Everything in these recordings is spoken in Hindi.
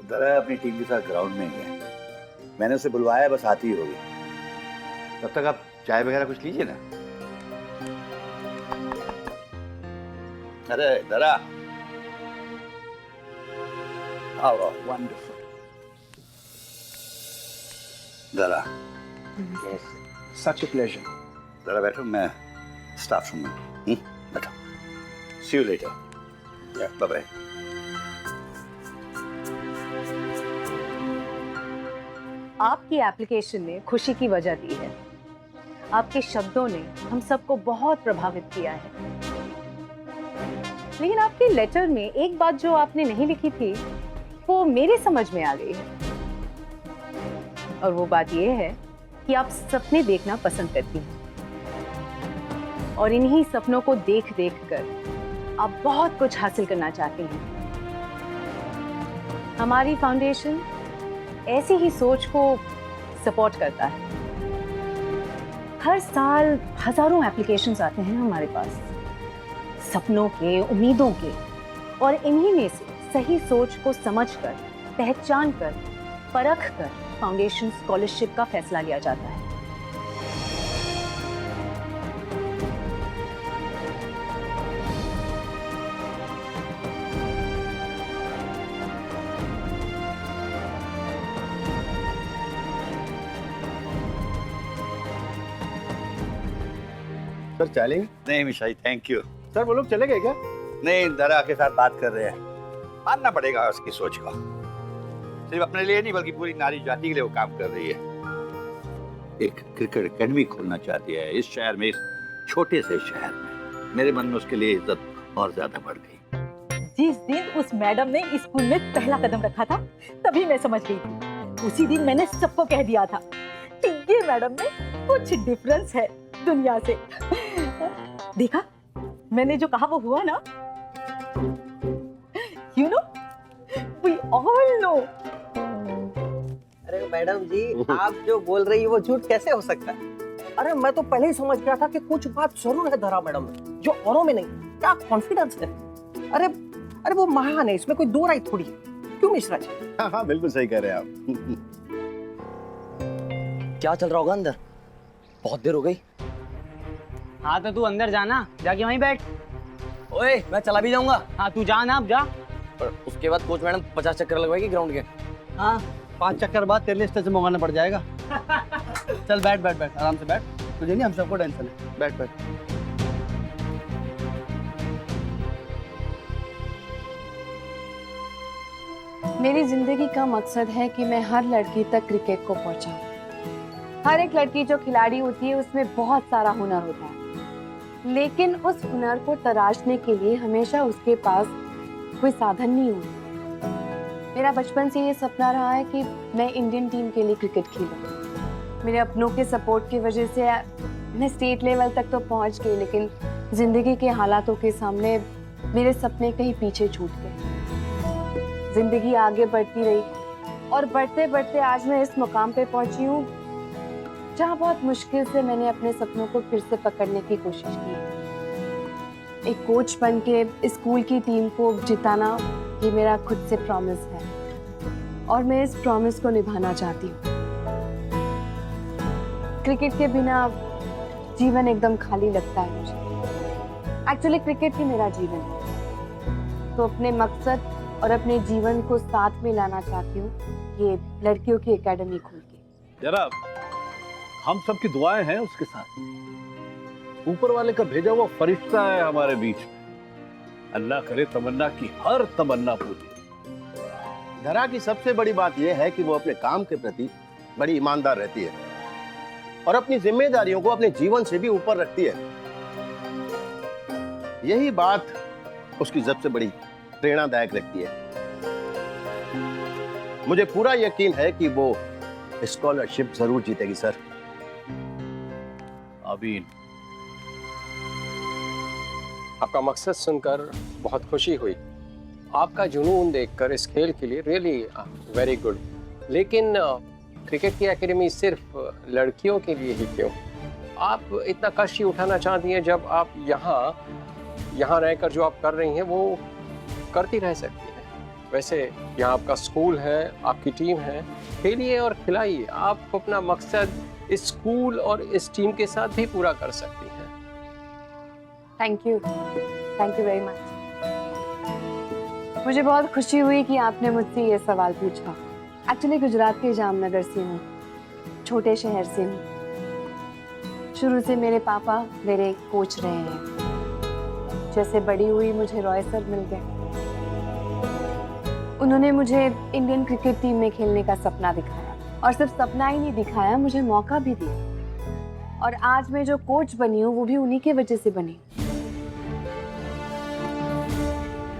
जरा अपनी टीम के साथ ग्राउंड में गए। मैंने उसे बुलवाया, बस आती ही होगी। तब तक आप चाय वगैरह कुछ लीजिए ना। अरे जरा आओ। वंडरफुल। जरा सच ए प्लेजर। जरा बैठो, मैं स्टाफ रूम में। बैठो। See you later. Bye bye. आपकी एप्लीकेशन ने खुशी की वजह दी है। आपके शब्दों ने हम सबको बहुत प्रभावित किया है। लेकिन आपके लेटर में एक बात जो आपने नहीं लिखी थी वो मेरे समझ में आ गई है। और वो बात ये है कि आप सपने देखना पसंद करती हैं और इन्हीं सपनों को देख देख कर आप बहुत कुछ हासिल करना चाहती हैं। हमारी फाउंडेशन ऐसी ही सोच को सपोर्ट करता है। हर साल हजारों एप्लीकेशंस आते हैं हमारे पास, सपनों के, उम्मीदों के, और इन्हीं में से सही सोच को समझकर, पहचान कर, परख कर फाउंडेशन स्कॉलरशिप का फैसला लिया जाता है। सर चलेंगे? नहीं मिशाई, थैंक यू। सर वो लोग चले गए क्या? नहीं, दरा के साथ बात कर रहे हैं। मानना पड़ेगा उसकी सोच को। सिर्फ अपने लिए नहीं बल्कि पूरी नारी जाति के लिए वो काम कर रही है। एक क्रिकेट एकेडमी खोलना चाहती है इस शहर में, इस छोटे से शहर में। मेरे मन में उसके लिए इज्जत और ज्यादा बढ़ गई। जिस दिन उस मैडम ने स्कूल में पहला कदम रखा था तभी मैं समझ गई थी। उसी दिन मैंने सबको कह दिया था कि ये मैडम में कुछ डिफरेंस है दुनिया से। देखा, मैंने जो कहा वो हुआ ना। You know, we all know. अरे मैडम जी, आप जो बोल रही है वो झूठ कैसे हो सकता है? अरे मैं तो पहले ही समझ गया था कि कुछ बात जरूर है धरा मैडम में, जो औरों में नहीं। क्या कॉन्फिडेंस है। अरे अरे वो महान है, इसमें कोई दो राय थोड़ी है। क्यों मिश्रा जी? हाँ बिल्कुल सही कह रहे हैं आप। क्या चल रहा होगा अंदर? बहुत देर हो गई। हाँ तो तू अंदर जाना, जाके वहीं बैठ। ओए मैं चला भी जाऊंगा। हाँ तू जा ना, अब जा। पर उसके बाद कोच मैडम 50 चक्कर लगवाएगी ग्राउंड के। हाँ 5 चक्कर बाद तेरे लिए स्टेशन मंगाना पड़ जाएगा। चल बैठ बैठ बैठ, आराम से बैठ। तुझे नहीं, हम सबको टेंशन है। बैठ बैठ। मेरी जिंदगी का मकसद है कि मैं हर लड़की तक क्रिकेट को पहुंचाऊं। हर एक लड़की जो खिलाड़ी होती है उसमें बहुत सारा हुनर होता है, लेकिन उस हुनर को तराशने के लिए हमेशा उसके पास कोई साधन नहीं होता। मेरा बचपन से ये सपना रहा है कि मैं इंडियन टीम के लिए क्रिकेट खेलूं। मेरे अपनों के सपोर्ट की वजह से मैं स्टेट लेवल तक तो पहुंच गई, लेकिन जिंदगी के हालातों के सामने मेरे सपने कहीं पीछे छूट गए। जिंदगी आगे बढ़ती रही और बढ़ते बढ़ते आज मैं इस मुकाम पे पहुंची हूँ जहाँ बहुत मुश्किल से मैंने अपने सपनों को फिर से पकड़ने की कोशिश की। एक कोच बन के स्कूल की टीम को जिताना ये मेरा खुद से प्रॉमिस है और मैं इस प्रॉमिस को निभाना चाहती हूँ। क्रिकेट के बिना जीवन एकदम खाली लगता है मुझे। एक्चुअली क्रिकेट ही मेरा जीवन है, तो अपने मकसद और अपने जीवन को साथ में लाना चाहती हूँ ये लड़कियों की एकेडमी खोल के। जरा हम सबकी दुआएं हैं उसके साथ। ऊपर वाले का भेजा हुआ फरिश्ता है हमारे बीच में। अल्लाह करे तमन्ना की हर तमन्ना पूरी। धरा की सबसे बड़ी बात यह है कि वो अपने काम के प्रति बड़ी ईमानदार रहती है और अपनी जिम्मेदारियों को अपने जीवन से भी ऊपर रखती है। यही बात उसकी सबसे बड़ी प्रेरणादायक लगती है। मुझे पूरा यकीन है कि वो स्कॉलरशिप जरूर जीतेगी सर। आमीन। आपका मकसद सुनकर बहुत खुशी हुई। आपका जुनून देखकर इस खेल के लिए रियली वेरी गुड। लेकिन क्रिकेट की एकेडमी सिर्फ लड़कियों के लिए ही क्यों? आप इतना कष्ट ही उठाना चाहती हैं जब आप यहाँ रहकर जो आप कर रही हैं वो करती रह सकती हैं। वैसे यहाँ आपका स्कूल है, आपकी टीम है, खेलिए और खिलाइए। आप अपना मकसद इस स्कूल और इस टीम के साथ भी पूरा कर सकती हैं। Thank you very much. मुझे बहुत खुशी हुई कि आपने मुझसे ये सवाल पूछा। एक्चुअली गुजरात के जामनगर से हूँ, छोटे शहर से हूँ। शुरू से मेरे पापा मेरे कोच रहे हैं। जैसे बड़ी हुई मुझे रॉय सर मिल गए। उन्होंने मुझे इंडियन क्रिकेट टीम में खेलने का सपना दिखाया, और सिर्फ सपना ही नहीं दिखाया, मुझे मौका भी दिया। और आज मैं जो कोच बनी हूँ वो भी उन्हीं की वजह से बनी।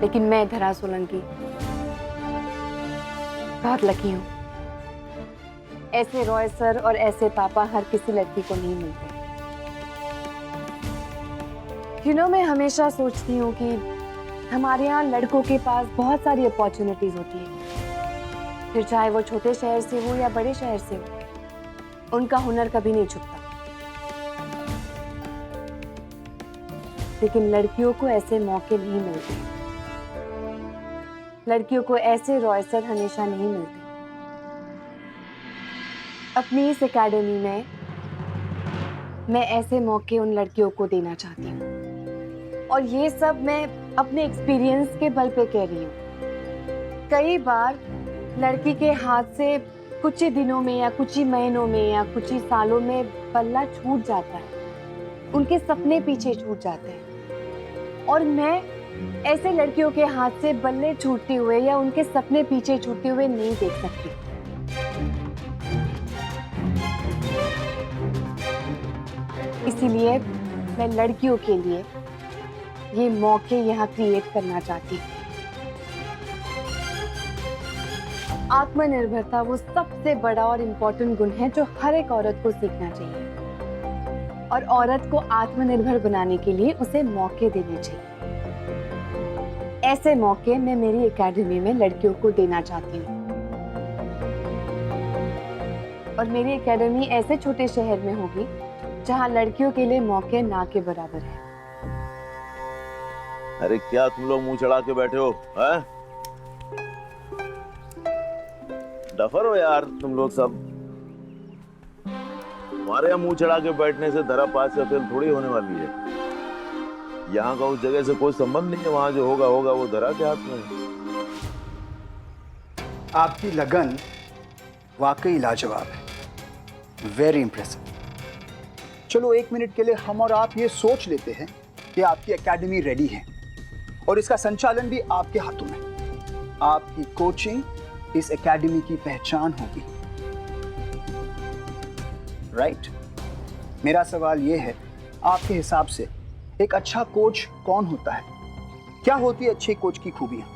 लेकिन मैं धरा सोलंकी बहुत लकी हूँ। ऐसे रॉय सर और ऐसे पापा हर किसी लड़की को नहीं मिलते। मैं हमेशा सोचती हूँ कि हमारे यहाँ लड़कों के पास बहुत सारी अपॉर्चुनिटीज होती है, फिर चाहे वो छोटे शहर से हो या बड़े शहर से हो, उनका हुनर कभी नहीं छुपता। लेकिन लड़कियों को ऐसे मौके नहीं मिलते, लड़कियों को ऐसे रॉय सर हमेशा नहीं मिलते। अपनी इस एकेडमी में मैं ऐसे मौके उन लड़कियों को देना चाहती हूँ, और ये सब मैं अपने एक्सपीरियंस के बल पे कह रही हूँ। कई बार लड़की के हाथ से कुछ ही दिनों में या कुछ ही महीनों में या कुछ ही सालों में बल्ला छूट जाता है, उनके सपने पीछे छूट जाते हैं। और मैं ऐसे लड़कियों के हाथ से बल्ले छूटते हुए या उनके सपने पीछे छूटते हुए नहीं देख सकती। इसीलिए मैं लड़कियों के लिए ये मौके यहाँ क्रिएट करना चाहती हूँ। आत्मनिर्भरता वो सबसे बड़ा और इम्पोर्टेंट गुण है जो हर एक औरत को सीखना चाहिए, और औरत को आत्मनिर्भर बनाने के लिए उसे मौके देने चाहिए। ऐसे मौके मैं मेरी एकेडमी में लड़कियों को देना चाहती हूँ, और मेरी एकेडमी ऐसे छोटे शहर में होगी जहाँ लड़कियों के लिए मौके ना के बराबर है। अरे क्या तुम लोग मुंह चढ़ा के बैठे हो, हैं? डफर हो यार तुम लोग सब। हमारे यहाँ मुंह चढ़ा के बैठने से धरा पास से फेल थोड़ी होने वाली है। यहाँ का उस जगह से कोई संबंध नहीं है, वहां जो होगा होगा वो धरा के हाथ में है। आपकी लगन वाकई लाजवाब है, वेरी इम्प्रेसिव। चलो 1 मिनट के लिए हम और आप ये सोच लेते हैं कि आपकी एकेडमी रेडी है और इसका संचालन भी आपके हाथों में। आपकी कोचिंग इस एकेडमी की पहचान होगी, राइट? मेरा सवाल ये है, आपके हिसाब से एक अच्छा कोच कौन होता है? क्या होती है अच्छे कोच की खूबियां?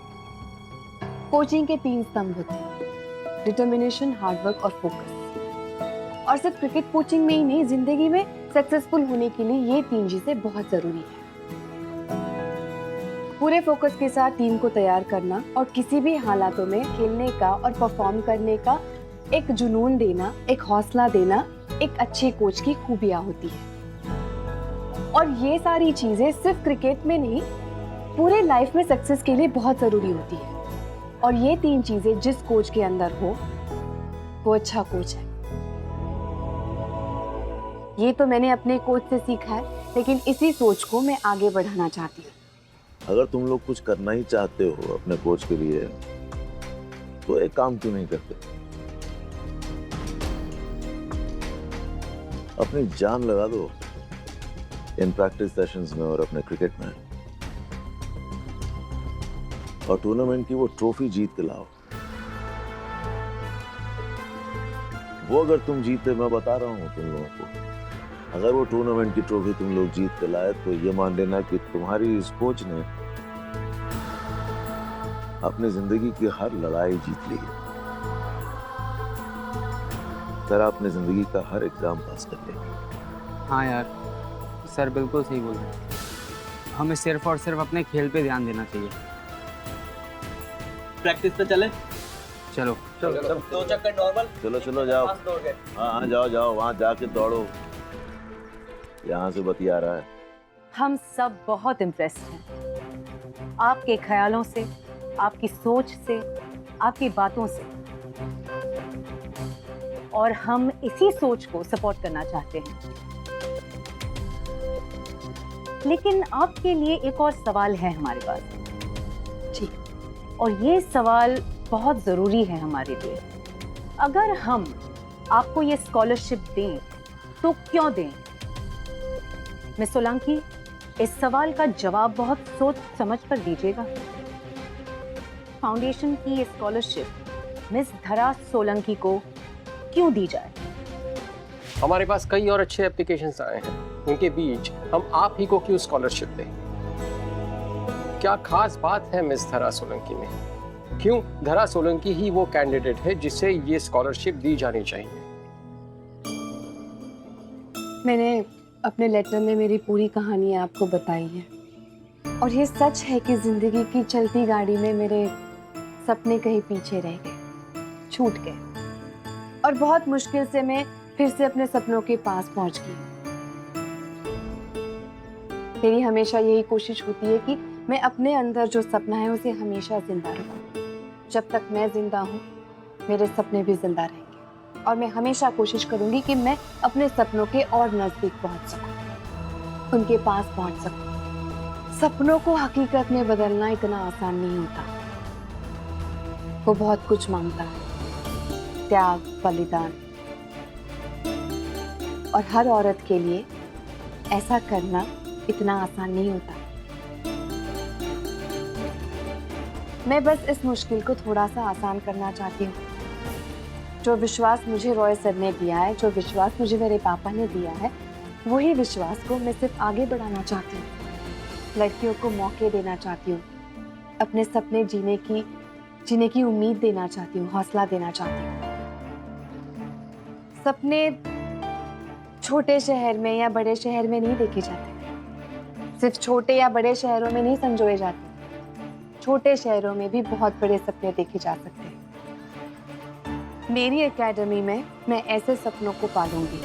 कोचिंग के 3 स्तंभ होते हैं: डिटर्मिनेशन, हार्डवर्क और फोकस। और सिर्फ क्रिकेट कोचिंग में ही नहीं, जिंदगी में सक्सेसफुल होने के लिए ये 3 चीजें बहुत जरूरी है। पूरे फोकस के साथ टीम को तैयार करना और किसी भी हालातों में खेलने का और परफॉर्म करने का एक जुनून देना, एक हौसला देना, एक अच्छे कोच की खूबियां होती है। और ये सारी चीजें सिर्फ क्रिकेट में नहीं, पूरे लाइफ में सक्सेस के लिए बहुत जरूरी होती है। और ये 3 चीजें जिस कोच के अंदर हो, वो अच्छा कोच है। ये तो मैंने अपने कोच से सीखा है, लेकिन इसी सोच को मैं आगे बढ़ाना चाहती हूँ। अगर तुम लोग कुछ करना ही चाहते हो अपने कोच के लिए, तो एक काम क्यों नहीं करते? अपनी जान लगा दो इन प्रैक्टिस सेशंस में और अपने क्रिकेट में, और टूर्नामेंट की वो ट्रॉफी जीत के लाओ। वो अगर तुम जीते, मैं बता रहा हूँ तुम लोगों को, अगर वो टूर्नामेंट की ट्रॉफी तुम लोग जीत के लाए, तो ये मान लेना कि तुम्हारी इस कोच ने अपनी जिंदगी की हर लड़ाई जीत ली है। सर, अपनी जिंदगी का हर एग्जाम पास कर लिया। हाँ यार, सर बिल्कुल सही बोल रहे हैं। हमें सिर्फ और सिर्फ अपने खेल पे ध्यान देना चाहिए। प्रैक्टिस पे चले? चलो चलो 2 चक्कर नॉर्मल। चलो चलो जाओ। हाँ जाओ जाओ, वहां जाके दौड़ो। यहाँ से बतिया रहा है। हम सब बहुत इम्प्रेस्ड हैं आपके ख्यालों से, आपकी सोच से, आपकी बातों से, और हम इसी सोच को सपोर्ट करना चाहते हैं। लेकिन आपके लिए एक और सवाल है हमारे पास जी। और ये सवाल बहुत जरूरी है हमारे लिए। अगर हम आपको ये स्कॉलरशिप दें तो क्यों दें? मिस सोलंकी, इस सवाल का जवाब बहुत सोच समझ कर दीजिएगा। फाउंडेशन की ये स्कॉलरशिप मिस धरा सोलंकी को क्यों दी जाए? हमारे पास कई और अच्छे एप्लीकेशंस आए हैं, उनके बीच हम आप ही को क्यों स्कॉलरशिप दें? क्या खास बात है मिस धरा सोलंकी में? क्यों धरा सोलंकी ही वो कैंडिडेट है जिसे ये स्कॉलरशिप दी जानी चाहिए? मैंने अपने लेटर में मेरी पूरी कहानी आपको बताई है, और ये सच है कि जिंदगी की चलती गाड़ी में मेरे सपने कहीं पीछे रह गए, छूट गए, और बहुत मुश्किल से मैं फिर से अपने सपनों के पास पहुंच गई। मेरी हमेशा यही कोशिश होती है कि मैं अपने अंदर जो सपना है उसे हमेशा जिंदा रखूं। जब तक मैं जिंदा हूं, मेरे सपने भी जिंदा रहेंगे, और मैं हमेशा कोशिश करूंगी कि मैं अपने सपनों के और नजदीक पहुंच सकूं, उनके पास पहुंच सकूं। सपनों को हकीकत में बदलना इतना आसान नहीं होता, वो बहुत कुछ मांगता है, त्याग, बलिदान, और हर औरत के लिए ऐसा करना इतना आसान नहीं होता। मैं बस इस मुश्किल को थोड़ा सा आसान करना चाहती हूँ। जो विश्वास मुझे रॉय सर ने दिया है, जो विश्वास मुझे मेरे पापा ने दिया है, वही विश्वास को मैं सिर्फ आगे बढ़ाना चाहती हूँ। लड़कियों को मौके देना चाहती हूँ, अपने सपने जीने की उम्मीद देना चाहती हूँ, हौसला देना चाहती हूँ। सपने छोटे शहर में या बड़े शहर में नहीं देखे जाते, सिर्फ छोटे या बड़े शहरों में नहीं संजोए जाते। छोटे शहरों में भी बहुत बड़े सपने देखे जा सकते हैं। मेरी एकेडमी में मैं ऐसे सपनों को पालूंगी।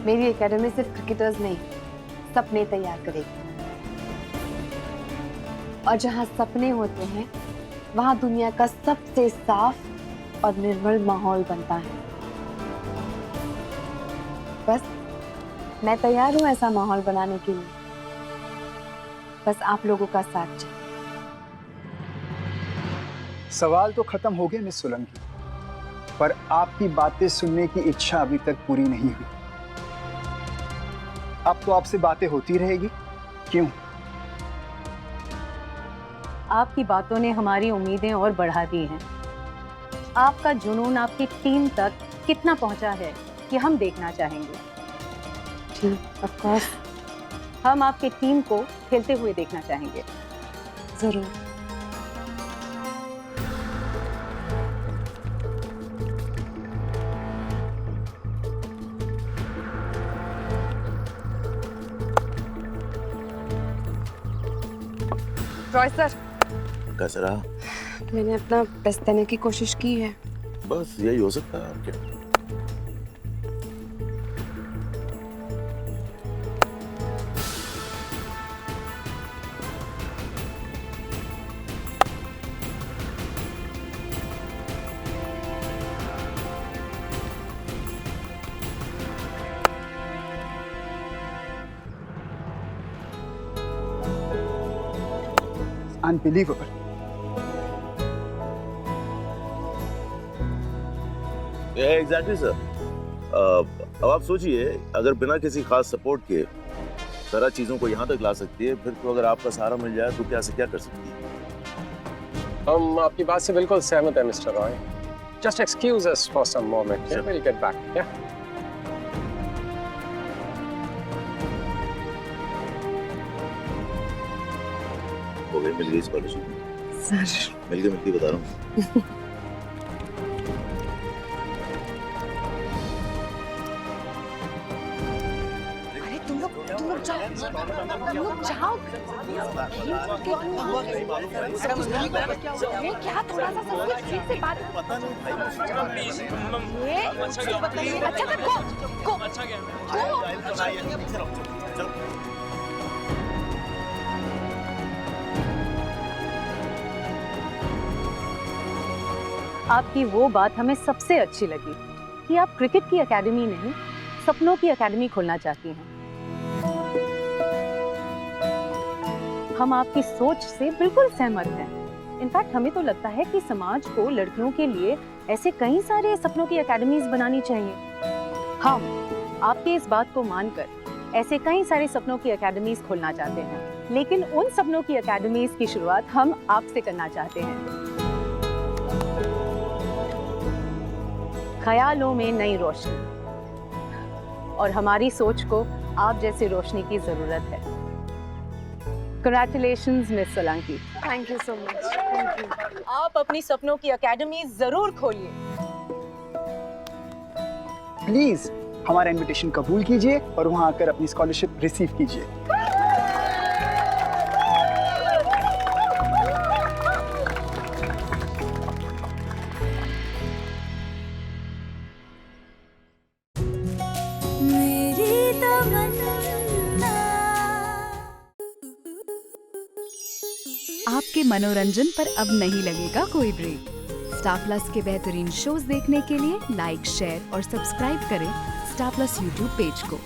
मेरी एकेडमी सिर्फ क्रिकेटर्स नहीं, सपने तैयार करेगी, और जहां सपने होते हैं वहां दुनिया का सबसे साफ और निर्मल माहौल बनता है। बस मैं तैयार हूं ऐसा माहौल बनाने के लिए, बस आप लोगों का साथ चाहिए। सवाल तो खत्म हो गए मिस सोलंकी, पर आपकी बातें सुनने की इच्छा अभी तक पूरी नहीं हुई। अब तो आपसे बातें होती रहेगी, क्यों? आपकी बातों ने हमारी उम्मीदें और बढ़ा दी हैं। आपका जुनून आपकी टीम तक कितना पहुंचा है ये हम देखना चाहेंगे। जी, ऑफ कोर्स, हम आपकी टीम को खेलते हुए देखना चाहेंगे। जरूर। रॉय सर, कैसा रहा? मैंने अपना बेस्ट देने की कोशिश की है। बस यही हो सकता है, और क्या? अनबिलीवेबल। Exactly sir. अब आप सोचिए, अगर बिना किसी खास सपोर्ट के सारा चीजों को यहाँ तक ला सकती है, फिर तो अगर आपका सहारा मिल जाए तो क्या से क्या कर सकती है। हम आपकी बात से बिल्कुल सहमत हैं mister Roy. Just excuse us for some moment, will get back. या हो गई, मिल गई स्कॉलरशिप। सर, मिल गई बता रहा हूँ। अरे तुम लोग जाओ, तुम लोग जाओ। अरे क्या, थोड़ा सा सब कुछ ठीक से बात। ये अच्छा तो गो। आपकी वो बात हमें सबसे अच्छी लगी कि आप क्रिकेट की एकेडमी नहीं, सपनों की एकेडमी खोलना चाहती हैं। हम आपकी सोच से बिल्कुल सहमत हैं। इनफैक्ट हमें तो लगता है कि समाज को लड़कियों के लिए ऐसे कई सारे सपनों की एकेडमीज बनानी चाहिए। हम आपकी इस बात को मानकर ऐसे कई सारे सपनों की एकेडमीज खोलना चाहते हैं, लेकिन उन सपनों की एकेडमीज की शुरुआत हम आपसे करना चाहते हैं। ख्यालों में नई रोशनी, और हमारी सोच को आप जैसे रोशनी की जरूरत है। Congratulations, miss Solanki. Thank you so much. Thank you. आप अपनी सपनों की एकेडमी जरूर खोलिए। प्लीज हमारा इनविटेशन कबूल कीजिए और वहां आकर अपनी स्कॉलरशिप रिसीव कीजिए। आपके मनोरंजन पर अब नहीं लगेगा कोई ब्रेक। स्टार प्लस के बेहतरीन शोज देखने के लिए लाइक, शेयर और सब्सक्राइब करें स्टार प्लस यूट्यूब पेज को।